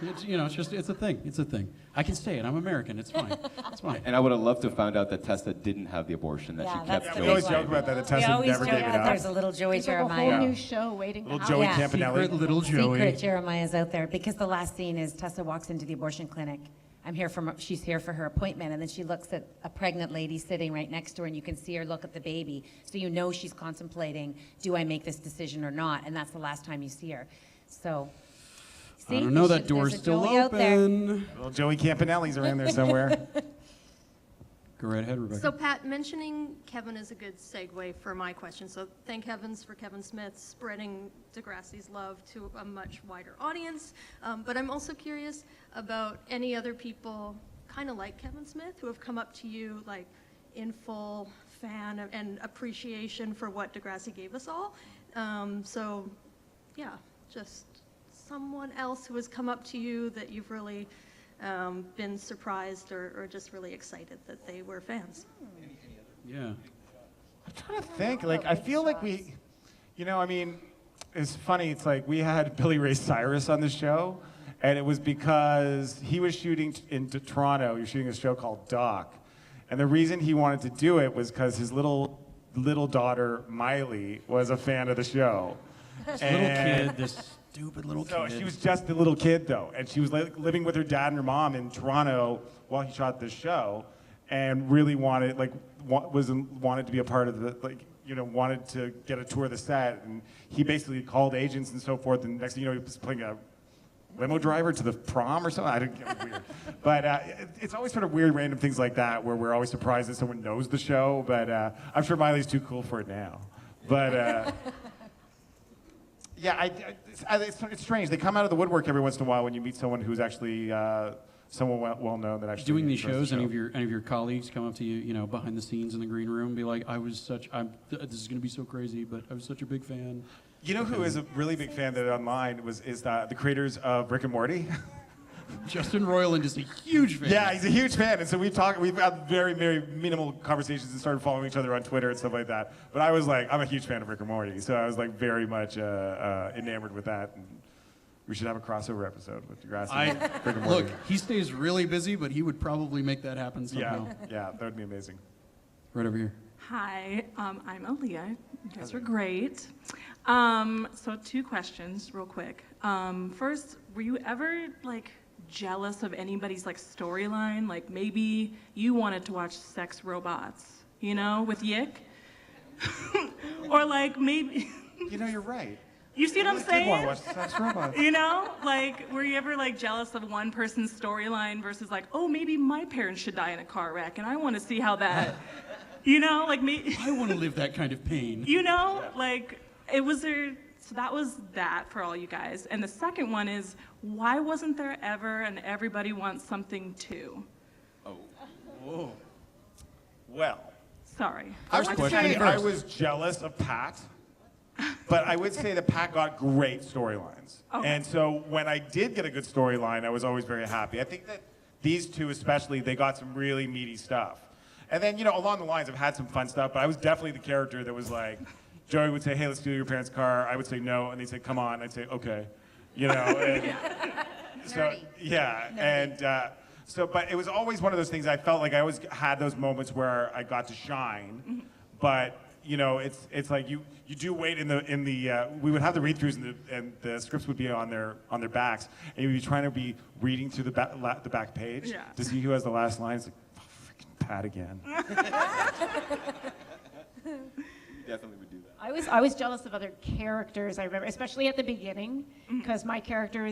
a thing. It's a thing. I can say it. I'm American. It's fine. It's fine. And I would have loved to have found out that Tessa didn't have the abortion, that she kept Joey. We always joke about that Tessa never gave it up. There's a little Joey There's like a Jeremiah. whole new show waiting to Little happen. Joey Yeah. Campanelli. Secret little Joey. Secret Jeremiah's out there because the last scene is Tessa walks into the abortion clinic. She's here for her appointment, and then she looks at a pregnant lady sitting right next to her, and you can see her look at the baby. So you know she's contemplating, do I make this decision or not? And that's the last time you see her. So, see? I don't know, that door's there's a still Joey out there. open. Little Joey Campanelli's around there somewhere. Go right ahead, Rebecca. So Pat, mentioning Kevin is a good segue for my question. So thank heavens for Kevin Smith spreading Degrassi's love to a much wider audience. But I'm also curious about any other people kind of like Kevin Smith who have come up to you like in full fan and appreciation for what Degrassi gave us all. So yeah, just someone else who has come up to you that you've really been surprised or just really excited that they were fans. Yeah. I'm trying to think. Like, I feel like we, it's funny. It's like we had Billy Ray Cyrus on the show, and it was because he was shooting in Toronto. He was shooting a show called Doc, and the reason he wanted to do it was because his little daughter Miley was a fan of the show. Little kid, this stupid little So kid. she was just a little kid, though, and she was living with her dad and her mom in Toronto while he shot this show, and really wanted to be a part of wanted to get a tour of the set, and he basically called agents and so forth, and next thing you know, he was playing a limo driver to the prom or something. It was weird, but it's always sort of weird, random things like that where we're always surprised that someone knows the show. But I'm sure Miley's too cool for it now, but. Yeah, it's strange. They come out of the woodwork every once in a while when you meet someone who's actually someone well known that actually Doing these does the shows, show. any of your colleagues come up to you, behind the scenes in the green room, and be like, this is gonna be so crazy, but I was such a big fan. You know who is a really big fan that online is the creators of Rick and Morty. Justin Roiland is a huge fan. Yeah, he's a huge fan, and so we've had very, very minimal conversations and started following each other on Twitter and stuff like that. But I was like, I'm a huge fan of Rick and Morty, so I was like very much enamored with that. And we should have a crossover episode with Degrassi and Rick and Morty. Look, he stays really busy, but he would probably make that happen somehow. Yeah, that would be amazing. Right over here. Hi, I'm Aaliyah. You guys are great. So 2 questions real quick. First, were you ever jealous of anybody's storyline? Like maybe you wanted to watch sex robots, with Yick? Or maybe... You're right. You see what I'm I want saying? to watch the sex robots. You know, like, were you ever like jealous of one person's storyline versus like, oh, maybe my parents should die in a car wreck, and I want to see how that, you know, like me. I want to live that kind of pain. You know, like it was there. So that was that for all you guys. And the second one is, why wasn't there ever an Everybody Wants Something Too? Whoa. Well, Sorry. I would question say I first. was jealous of Pat, but I would say that Pat got great storylines. Okay. And so when I did get a good storyline, I was always very happy. I think that these two especially, they got some really meaty stuff. And then, you know, along the lines, I've had some fun stuff, but I was definitely the character that was like, Joey would say, hey, let's steal your parents' car. I would say no, and they'd say, come on. I'd say, okay. You know, and so, yeah. And so, but it was always one of those things I felt like I always had those moments where I got to shine, but you know, it's like you do wait in the we would have the read-throughs and the scripts would be on their backs, and you'd be trying to be reading through the back page to see who has the last line. It's like, oh, freaking Pat again. Definitely would do that. I was jealous of other characters. I remember, especially at the beginning, because my character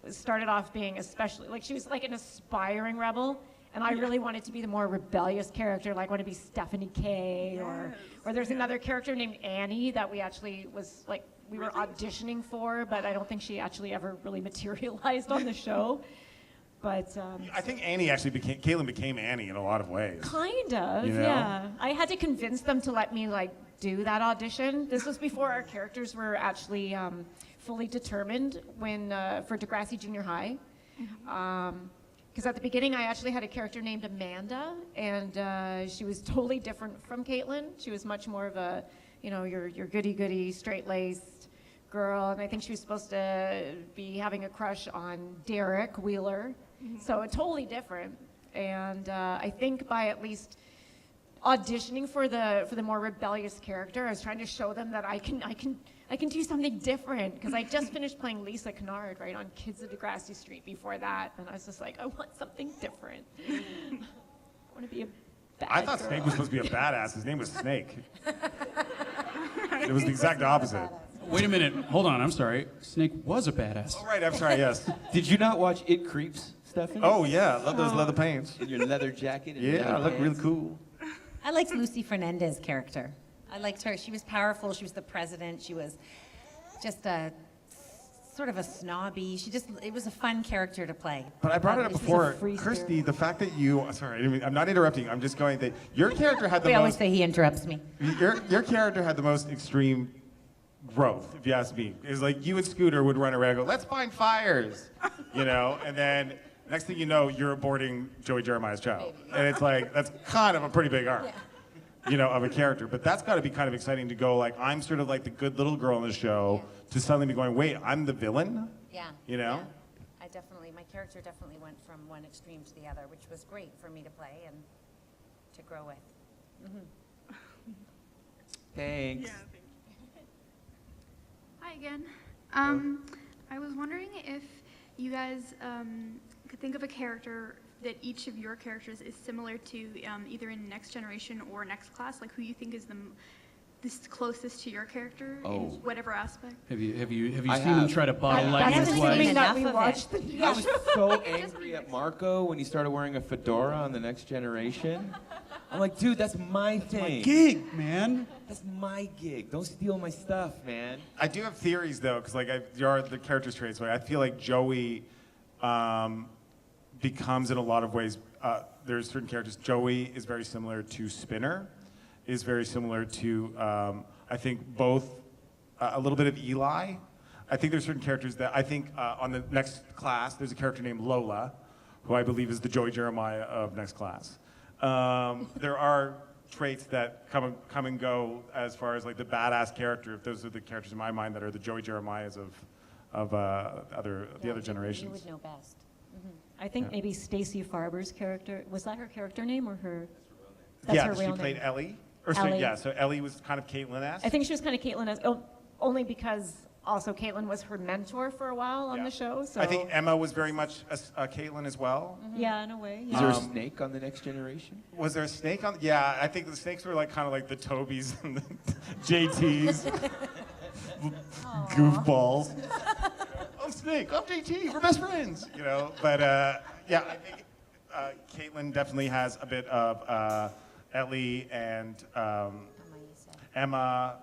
started off being especially like she was like an aspiring rebel, and I really wanted to be the more rebellious character, like want to be Stephanie K, or there's another character named Annie that we actually was like we were auditioning for, but I don't think she actually ever really materialized on the show. But I think Annie actually Caitlin became Annie in a lot of ways. kind of, You know? yeah. I had to convince them to let me like do that audition. This was before our characters were actually fully determined when for Degrassi Junior High. Because at the beginning, I actually had a character named Amanda, and she was totally different from Caitlin. She was much more of a, you know, your goody-goody, straight-laced girl, and I think she was supposed to be having a crush on Derek Wheeler. So totally different. And I think by at least auditioning for the more rebellious character, I was trying to show them that I can do something different, because I just finished playing Lisa Kennard, right, on Kids of Degrassi Street before that, and I was just like, I want something different. I want to be a bad I thought girl. Snake was supposed to be a badass. His name was Snake. It was the exact opposite. Wait a minute. Hold on. I'm sorry. Snake was a badass. Oh, right. I'm sorry. Yes. Did you not watch It Creeps, Stefan? Oh yeah. Love those leather paints. In your leather jacket. And Yeah, I leather look really pants. cool. I liked Lucy Fernandez's character. I liked her. She was powerful. She was the president. She was just a sort of a snobby. It was a fun character to play. But I brought it up This is a before, free Kirsty. spirit. The fact that sorry, I'm not interrupting. I'm just going that your character had the We always most. say he interrupts me. Your character had the most extreme growth, if you ask me. It's like you and Scooter would run around and go, let's find fires, you know, and then next thing you know, you're aborting Joey Jeremiah's child. And it's like, that's kind of a pretty big arc, you know, of a character. But that's got to be kind of exciting to go, like, I'm sort of like the good little girl in the show, to suddenly be going, wait, I'm the villain? Yeah. You know? Yeah. My character definitely went from one extreme to the other, which was great for me to play and to grow with. Thanks. Hi again. I was wondering if you guys could think of a character that each of your characters is similar to, either in Next Generation or Next Class, like who you think is this closest to your character in whatever aspect. Have you I seen him have. try to bottle That's lightning assuming flash? enough we of watched it. I was so angry at Marco when he started wearing a fedora on The Next Generation. I'm like, dude, that's my thing. Gig, man. That's my gig. Don't steal my stuff, man. I do have theories, though, because, like, there are the character traits. So I feel like Joey becomes, in a lot of ways, there's certain characters. Joey is very similar to Spinner, is very similar to, I think, both a little bit of Eli. I think there's certain characters that I think on the Next Class, there's a character named Lola, who I believe is the Joey Jeremiah of Next Class. There are traits that come and go as far as like the badass character. If those are the characters in my mind that are the Joey Jeremiahs of the other You generations. would know best. I think maybe Stacie Farber's character, was that her character name or her? Yeah, her she real played name. Ellie. Or sorry, Ellie. yeah, so Ellie was kind of Caitlin-esque. I think she was kind of Caitlin, only because also Caitlin was her mentor for a while on the show. So I think Emma was very much a Caitlin as well. yeah, in a way. Is there a snake on The Next Generation? Was there a snake on? Yeah, I think the snakes were like kind of like the Tobys and the JTs. goofballs. I'm Snake. I'm JT. We're best friends. You know, but yeah, I think Caitlin definitely has a bit of Ellie and Emma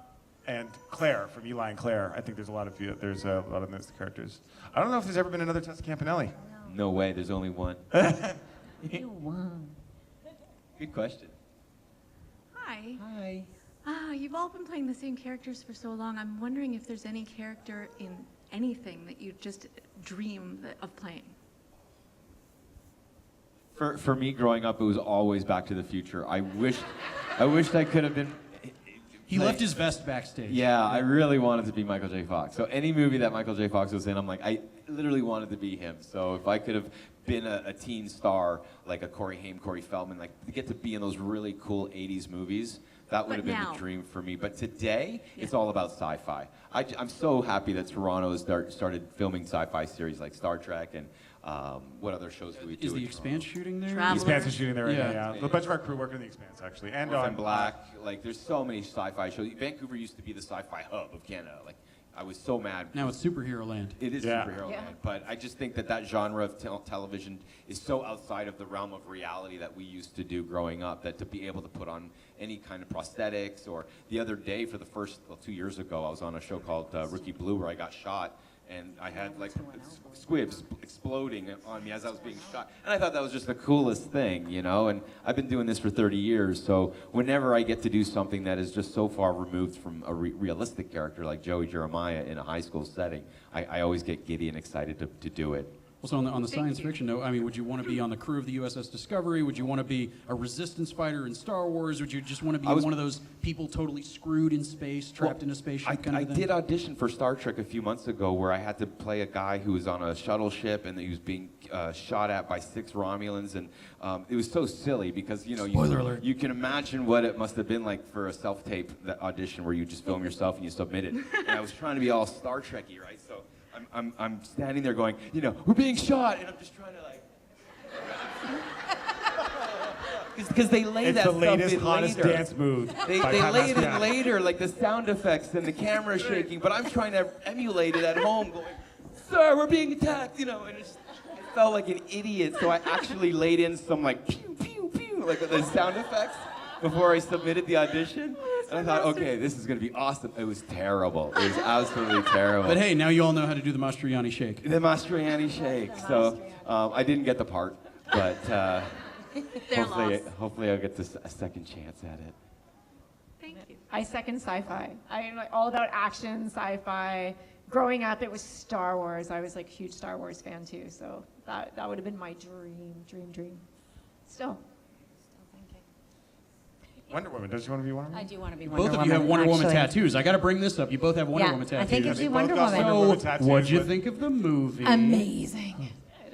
and Claire from Eli and Claire. I think there's a lot of those characters. I don't know if there's ever been another Tessa Campanelli. No way, there's only one. You won. Good question. Hi. Hi. You've all been playing the same characters for so long. I'm wondering if there's any character in anything that you just dream of playing. For me, growing up, it was always Back to the Future. I wished I could have been. He left his vest backstage. Yeah, I really wanted to be Michael J. Fox. So any movie that Michael J. Fox was in, I'm like, I literally wanted to be him. So if I could have been a teen star, like a Corey Haim, Corey Feldman, like to get to be in those really cool 80s movies, that would have been the dream for me. But today, it's all about sci-fi. I'm so happy that Toronto has started filming sci-fi series like Star Trek and what other shows do we do? Is The Expanse shooting there? The Expanse is shooting there right now, yeah. A bunch of our crew work in The Expanse, actually. And Orphan Black. Like, there's so many sci-fi shows. Vancouver used to be the sci-fi hub of Canada. Like, I was so mad. Now it's superhero land. It is superhero land. But I just think that genre of television is so outside of the realm of reality that we used to do growing up, that to be able to put on any kind of prosthetics, or the other day for the first, 2 years ago, I was on a show called Rookie Blue where I got shot. And I had like squibs exploding on me as I was being shot. And I thought that was just the coolest thing, you know? And I've been doing this for 30 years, so whenever I get to do something that is just so far removed from a realistic character like Joey Jeremiah in a high school setting, I always get giddy and excited to do it. Also, on the science fiction note, I mean, would you want to be on the crew of the USS Discovery? Would you want to be a resistance fighter in Star Wars? Would you just want to be one of those people totally screwed in space, trapped in a spaceship kind of thing? I did audition for Star Trek a few months ago where I had to play a guy who was on a shuttle ship and he was being shot at by 6 Romulans. And it was so silly because, you know, you can imagine what it must have been like for a self-tape audition where you just film yourself and you submit it. And I was trying to be all Star Trek-y, right? So I'm standing there going, you know, we're being shot, and I'm just trying to like, because they lay that stuff in later. It's the latest, hottest dance move. They lay it in later, like the sound effects and the camera shaking, but I'm trying to emulate it at home, going, sir, we're being attacked, you know, and I felt like an idiot, so I actually laid in some like pew, pew, pew, like the sound effects before I submitted the audition. And I thought, okay, this is going to be awesome. It was terrible. It was absolutely terrible. But hey, now you all know how to do the Mastroianni shake. The Mastroianni shake. So I didn't get the part, but hopefully I'll get a second chance at it. Thank you. I second sci-fi. I'm like all about action, sci-fi. Growing up, it was Star Wars. I was like a huge Star Wars fan too. So that would have been my dream. Still. Wonder Woman. Does she want to be Wonder Woman? I do want to be Wonder Woman. Both of you have Wonder Woman actually. tattoos. I got to bring this up. You both have Wonder Woman tattoos. I think it's Wonder Wonder Woman. Woman So, what'd you think of the movie? Amazing.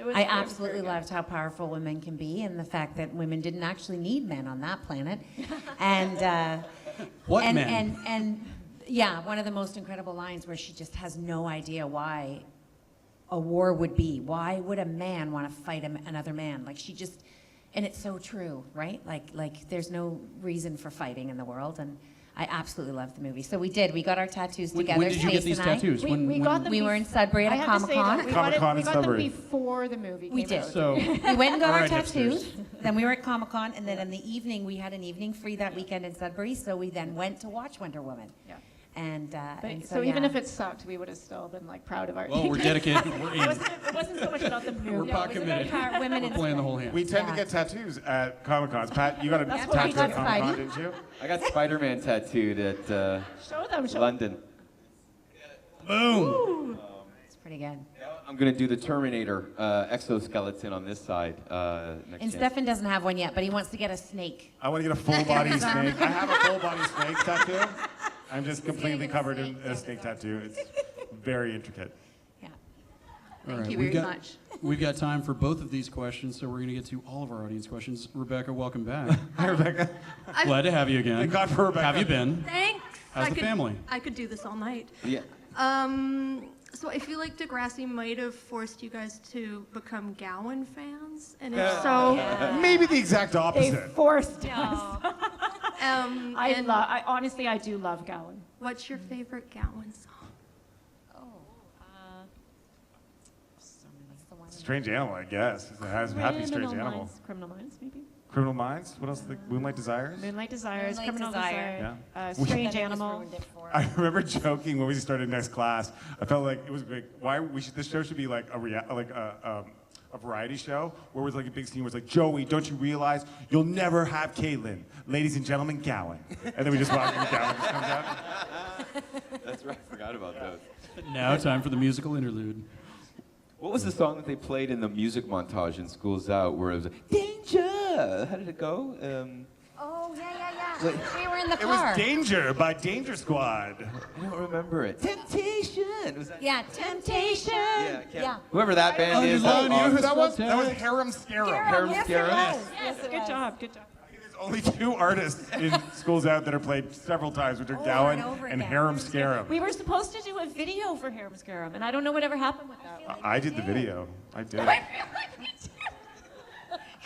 was I absolutely loved how powerful women can be, and the fact that women didn't actually need men on that planet. And what and, men? And yeah, one of the most incredible lines where she just has no idea why a war would be. Why would a man want to fight another man? Like she just, and it's so true, right? Like there's no reason for fighting in the world, and I absolutely loved the movie. So we got our tattoos together. When did you get these tattoos? We got them. We were in Sudbury at a Comic-Con. We got them before the movie came We did. out. So We went and got our Alright, tattoos. hipsters. Then we were at Comic-Con, and then in the evening, we had an evening free that weekend in Sudbury, so we then went to watch Wonder Woman. Yeah. And So even if it sucked, we would have still been like proud of our. Well, we're dedicated. We're in. It wasn't so much about the movie. We're pot committed. women We're playing the whole hand. We tend to get tattoos at Comic Cons. Pat, you got a That's what we tattoo at got, Comic Con, Spidey. didn't you? I got Spider-Man tattooed at Show them. London. Boom. It's pretty good. I'm gonna do the Terminator exoskeleton on this side next And chance. Stefan doesn't have one yet, but he wants to get a snake. I want to get a full body snake. I have a full body snake tattoo. I'm just completely covered in a snake tattoo. It's very intricate. Yeah. All Thank you we've very got- much. We've got time for both of these questions, so we're going to get to all of our audience questions. Rebecca, welcome back. Hi, Rebecca. Glad to have you again. Thank God for Rebecca. Have you been? Thanks. How's the family? I could do this all night. Yeah. So I feel like Degrassi might have forced you guys to become Gowan fans, and if Yeah. so, Maybe the exact They opposite. forced us. and Honestly, I do love Gowan. what's your favorite Gowan song? Strange Animal, I guess. It has happy Strange Animal. Criminal Minds, maybe. Criminal Minds? What else? Moonlight Desires? Moonlight Desires, Moonlight Criminal Desire. Desire, Yeah. Strange Animal. I remember joking when we started next class. I felt like it was big. This show should be like a variety show where it was like a big scene where it's like, Joey, don't you realize you'll never have Caitlin? Ladies and gentlemen, Gowan. And then we just watch and Gowan just comes out. That's right. I forgot about those. Now time for the musical interlude. What was the song that they played in the music montage in Schools Out where it was like, Danger? How did it go? Oh, yeah. Wait. We were in the It car. was Danger by Danger Squad. I don't remember it. Temptation! Was that? Yeah, Temptation. Yeah. Whoever that band is. Oh, you know who awesome. that was? That was Harem Scarum. Harem Scarum? Yes, good job, good job. There's only 2 artists in Schools Out that are played several times, which are Gowan and Harem Scarum. We were supposed to do a video for Harem Scarum, and I don't know whatever happened with that. I did the video. I did.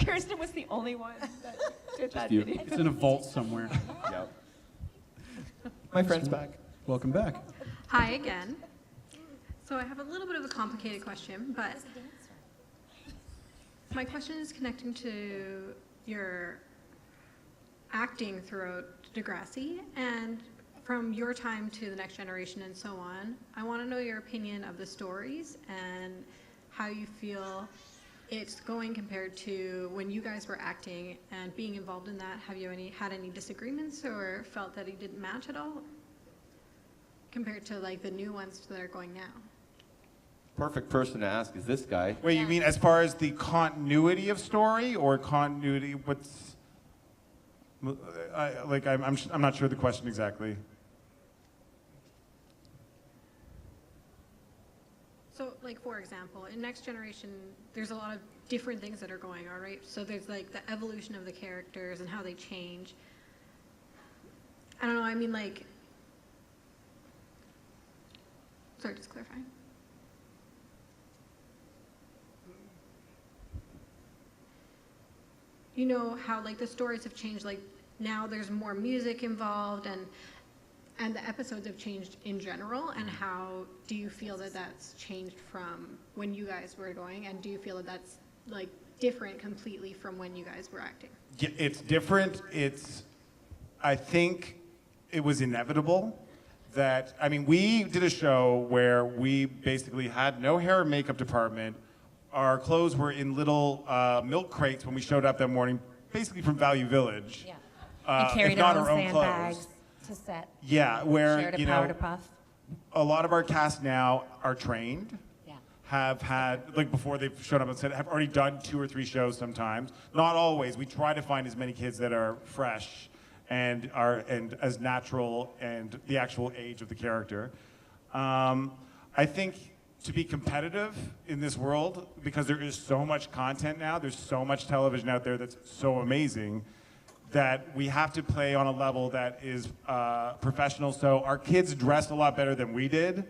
Kirsten was the only one that did that You. video. It's in a vault somewhere. Yep. My friend's back. Welcome back. Hi again. So I have a little bit of a complicated question, but my question is connecting to your acting throughout Degrassi, and from your time to the Next Generation and so on. I want to know your opinion of the stories and how you feel it's going compared to when you guys were acting and being involved in that. Have you had any disagreements or felt that it didn't match at all compared to like the new ones that are going now? Perfect person to ask is this guy. Wait, you mean as far as the continuity of story or continuity? What's I'm not sure of the question exactly. So, like, for example, in Next Generation, there's a lot of different things that are going on, right? So there's, like, the evolution of the characters and how they change. I don't know, I mean, like... Sorry, just clarifying. You know how, like, the stories have changed, like, now there's more music involved, and the episodes have changed in general, and how do you feel that that's changed from when you guys were going, and do you feel that that's like different completely from when you guys were acting? Yeah, it's different. I think it was inevitable that, I mean, we did a show where we basically had no hair and makeup department. Our clothes were in little milk crates when we showed up that morning, basically from Value Village. Yeah. And carried if not our own our own sandbags clothes. to set. Yeah, where, Shared a you powder know, puff. a lot of our cast now are trained. Yeah. Have had, like before they've shown up on set, have already done 2 or 3 shows sometimes. Not always. We try to find as many kids that are fresh and as natural and the actual age of the character. I think to be competitive in this world, because there is so much content now, there's so much television out there that's so amazing, that we have to play on a level that is professional. So our kids dress a lot better than we did.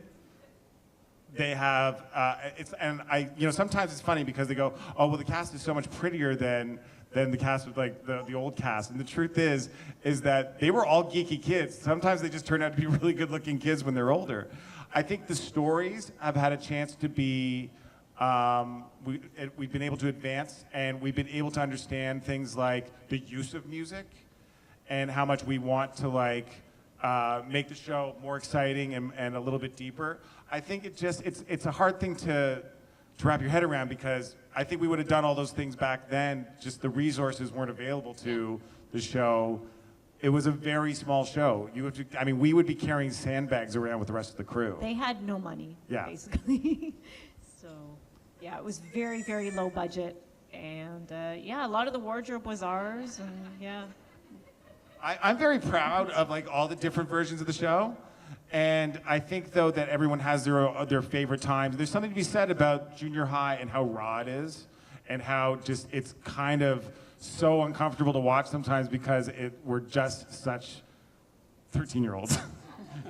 They have, sometimes it's funny because they go, oh, well, the cast is so much prettier than the cast of like the old cast. And the truth is that they were all geeky kids. Sometimes they just turn out to be really good looking kids when they're older. I think the stories have had a chance to be, we've been able to advance, and we've been able to understand things like the use of music and how much we want to make the show more exciting and a little bit deeper. I think it's a hard thing to wrap your head around, because I think we would have done all those things back then, just the resources weren't available to the show. It was a very small show. We would be carrying sandbags around with the rest of the crew. They had no money, Yeah. basically. So, yeah, it was very, very low budget. And, a lot of the wardrobe was ours, and yeah. I'm very proud of all the different versions of the show. And I think, though, that everyone has their favorite times. There's something to be said about junior high and how raw it is, and how just it's kind of so uncomfortable to watch sometimes, because we're just such 13-year-olds,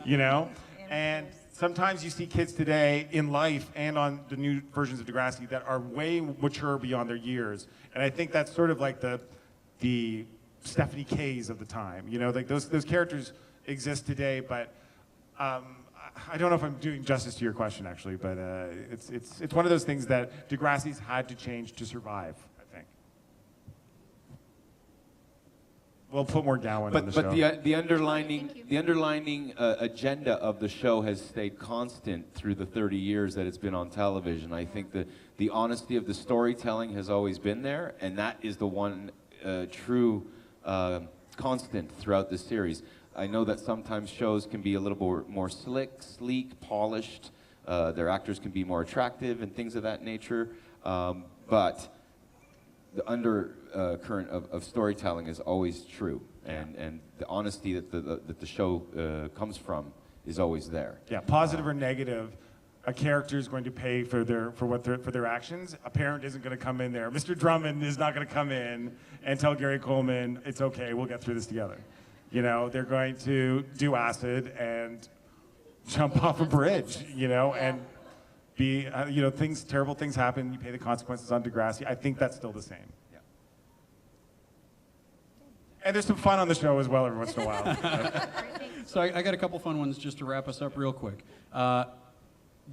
you know? And sometimes you see kids today in life and on the new versions of Degrassi that are way mature beyond their years. And I think that's sort of like the Stephanie Kays of the time, you know? Like those characters exist today, but I don't know if I'm doing justice to your question, actually, but it's one of those things that Degrassi's had to change to survive, I think. We'll put more Gowan on the show. But the underlining agenda of the show has stayed constant through the 30 years that it's been on television. I think the honesty of the storytelling has always been there, and that is the one true constant throughout the series. I know that sometimes shows can be a little more slick, sleek, polished. Their actors can be more attractive and things of that nature. But the undercurrent of storytelling is always true, and the honesty that the show comes from is always there. Yeah, positive or negative, a character is going to pay for their actions. A parent isn't going to come in there. Mr. Drummond is not going to come in and tell Gary Coleman, "It's okay, we'll get through this together." You know, they're going to do acid and jump off a bridge, you know, and be, you know, terrible things happen, you pay the consequences on Degrassi. I think that's still the same. Yeah. And there's some fun on the show as well every once in a while. So I got a couple fun ones just to wrap us up real quick.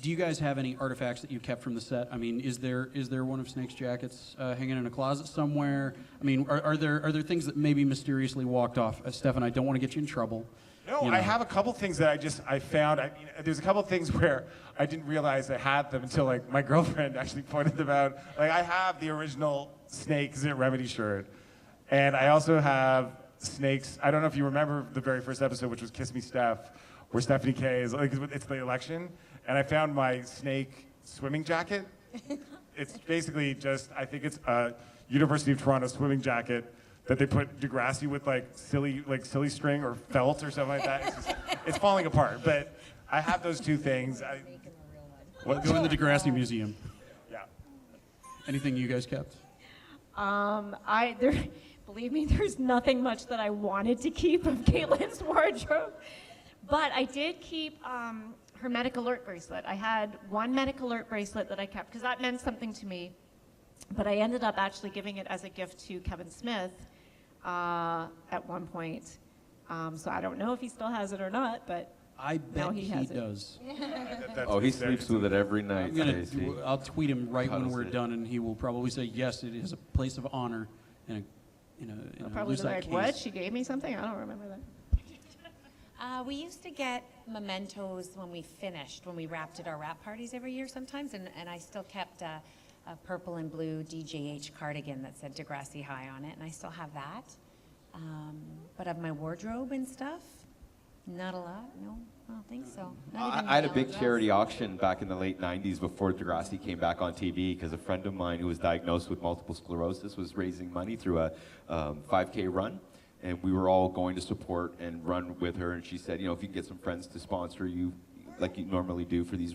Do you guys have any artifacts that you kept from the set? I mean, is there one of Snake's jackets hanging in a closet somewhere? I mean, are there things that maybe mysteriously walked off? Stefan, I don't want to get you in trouble. No, You know. I have a couple things that I found. I mean, there's a couple things where I didn't realize I had them until like my girlfriend actually pointed them out. Like I have the original Snake Zit Remedy shirt, and I also have Snake's. I don't know if you remember the very first episode, which was Kiss Me Steph, where Stephanie K is like it's the election, and I found my Snake swimming jacket. It's basically just I think it's a University of Toronto swimming jacket that they put Degrassi with like silly string or felt or something like that. It's falling apart, but I have those two things. Well, go in the Degrassi Museum. Yeah. Anything you guys kept? Believe me, there's nothing much that I wanted to keep of Caitlin's wardrobe, but I did keep her medic alert bracelet. I had one medic alert bracelet that I kept because that meant something to me, but I ended up actually giving it as a gift to Kevin Smith at one point. So I don't know if he still has it or not, but I now bet he he has it. does. Oh, he sleeps with it every night. I'll tweet him right when Cuddles we're it. done, and he will probably say, yes, it is a place of honor in a Probably lucite like, case. what? She gave me something? I don't remember that. We used to get mementos when we wrapped at our wrap parties every year sometimes, and I still kept a purple and blue DJH cardigan that said Degrassi High on it, and I still have that. But of my wardrobe and stuff, not a lot, no, I don't think so. I had a big charity auction back in the late 90s before Degrassi came back on TV because a friend of mine who was diagnosed with multiple sclerosis was raising money through a 5K run. And we were all going to support and run with her. And she said, you know, if you can get some friends to sponsor you like you normally do for these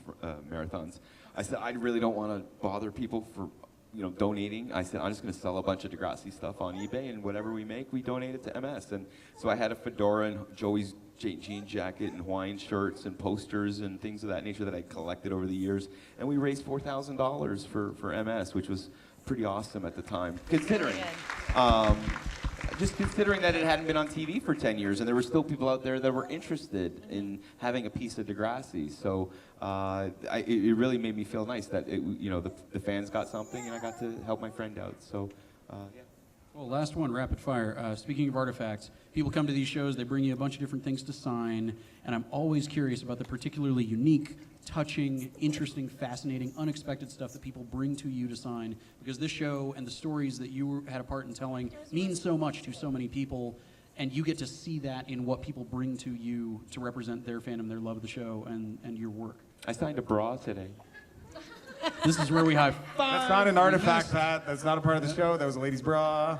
marathons. I said, I really don't want to bother people for, you know, donating. I said, I'm just going to sell a bunch of Degrassi stuff on eBay, and whatever we make, we donate it to MS. And so I had a fedora and Joey's jean jacket and Hawaiian shirts and posters and things of that nature that I collected over the years. And we raised $4,000 for MS, which was pretty awesome at the time, considering. Just considering that it hadn't been on TV for 10 years, and there were still people out there that were interested in having a piece of Degrassi. So it really made me feel nice that the fans got something, and I got to help my friend out. So, yeah. Well, last one, rapid fire. Speaking of artifacts, people come to these shows, they bring you a bunch of different things to sign, and I'm always curious about the particularly unique, touching, interesting, fascinating, unexpected stuff that people bring to you to sign, because this show and the stories that you had a part in telling mean so much to so many people, and you get to see that in what people bring to you to represent their fandom, their love of the show, and your work. I signed a bra today. This is where we high five. That's not an artifact, Pat. That's not a part of the show. That was a lady's bra.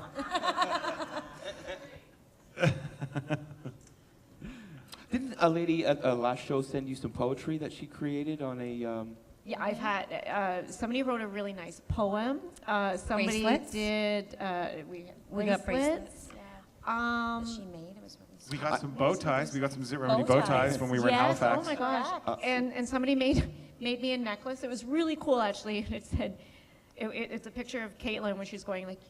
Didn't a lady at a last show send you some poetry that she created on a... Yeah, I've had, somebody wrote a really nice poem. Somebody Bracelets? did, We got bracelets. Um, That she made. It was really We sweet. got some bow ties. We got some Zit Remedy Bow bow ties ties. when we were in yes, Halifax. oh my gosh. And somebody made me a necklace. It was really cool, actually. It said, it's a picture of Caitlin when she's going like,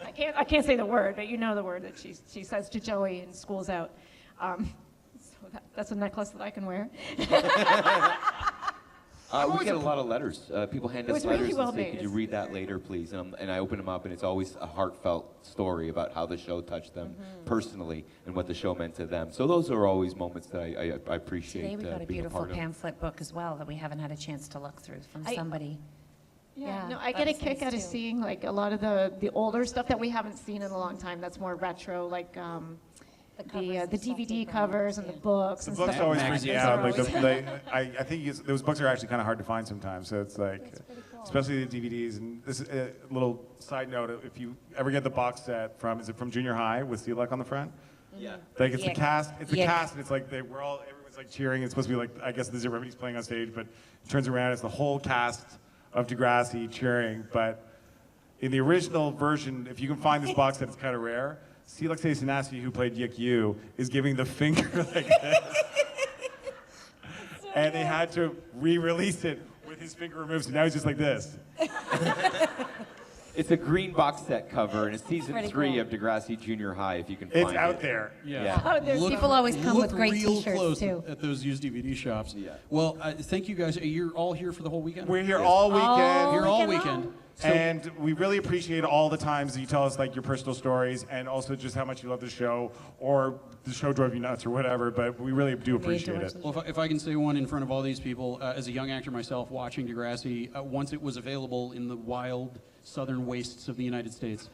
I can't say the word, but you know the word that she says to Joey in School's Out. So that's a necklace that I can wear. We get a lot of letters. People hand It us was really letters well and say, made. could you read that later, please? And I open them up, and it's always a heartfelt story about how the show touched them personally and what the show meant to them. So those are always moments that I appreciate Today we got a being beautiful part of. pamphlet book as well that we haven't had a chance to look through from I- somebody. Yeah, no, that I get a was kick nice out of too. seeing like a lot of the older stuff that we haven't seen in a long time. That's more retro, like the covers and stuff DVD they brought, covers and the books. The and books stuff. always freak me out. Like Magazines. I think those books are actually kind of hard to find sometimes. So it's like, especially the DVDs. And this is a little side note: if you ever get the box set is it from Junior High with CLEC on the front? Yeah. Like it's the Yick. cast. It's the Yick. cast, and it's like everyone's like cheering. It's supposed to be like, I guess the Zero Remedy's playing on stage, but it turns around, it's the whole cast of Degrassi cheering. But in the original version, if you can find this box set, it's kind of rare. Stacie Mistysyn, who played Yick Yu, is giving the finger like this. And they had to re-release it with his finger removed, so now he's just like this. It's a green box set cover, and it's season Pretty 3 cool. of Degrassi Junior High, if you can find It's it. out there. Yeah. Oh, there's people always come with great real t-shirts close too. at those used DVD shops. Yeah. Well, thank you guys. You're all here for the whole weekend? We're here all weekend. Here all weekend weekend. And we really appreciate all the times that you tell us like your personal stories and also just how much you love the show or the show drove you nuts or whatever, but we really do appreciate it. Well, if I can say one in front of all these people, as a young actor myself watching Degrassi, once it was available in the wild southern wastes of the United States,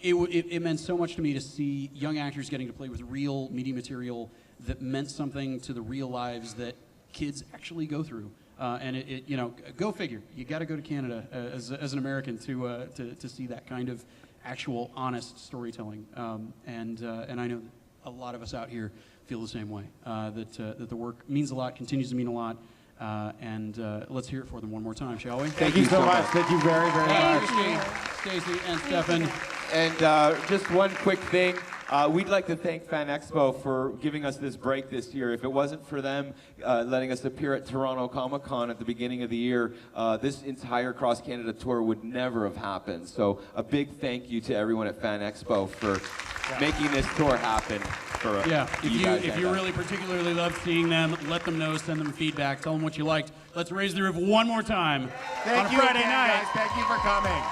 it meant so much to me to see young actors getting to play with real media material that meant something to the real lives that kids actually go through. And go figure. You got to go to Canada as an American to see that kind of actual, honest storytelling. And I know that a lot of us out here feel the same way. That the work means a lot, continues to mean a lot. And let's hear it for them one more time, shall we? Thank you so much. Thank you very, very much. Stacie and Stefan. And just one quick thing. We'd like to thank Fan Expo for giving us this break this year. If it wasn't for them letting us appear at Toronto Comic Con at the beginning of the year, this entire Cross Canada tour would never have happened. So a big thank you to everyone at Fan Expo for making this tour happen. For If you really particularly love seeing them, let them know, send them feedback, tell them what you liked. Let's raise the roof one more time on a Friday night. Guys. Thank you for coming.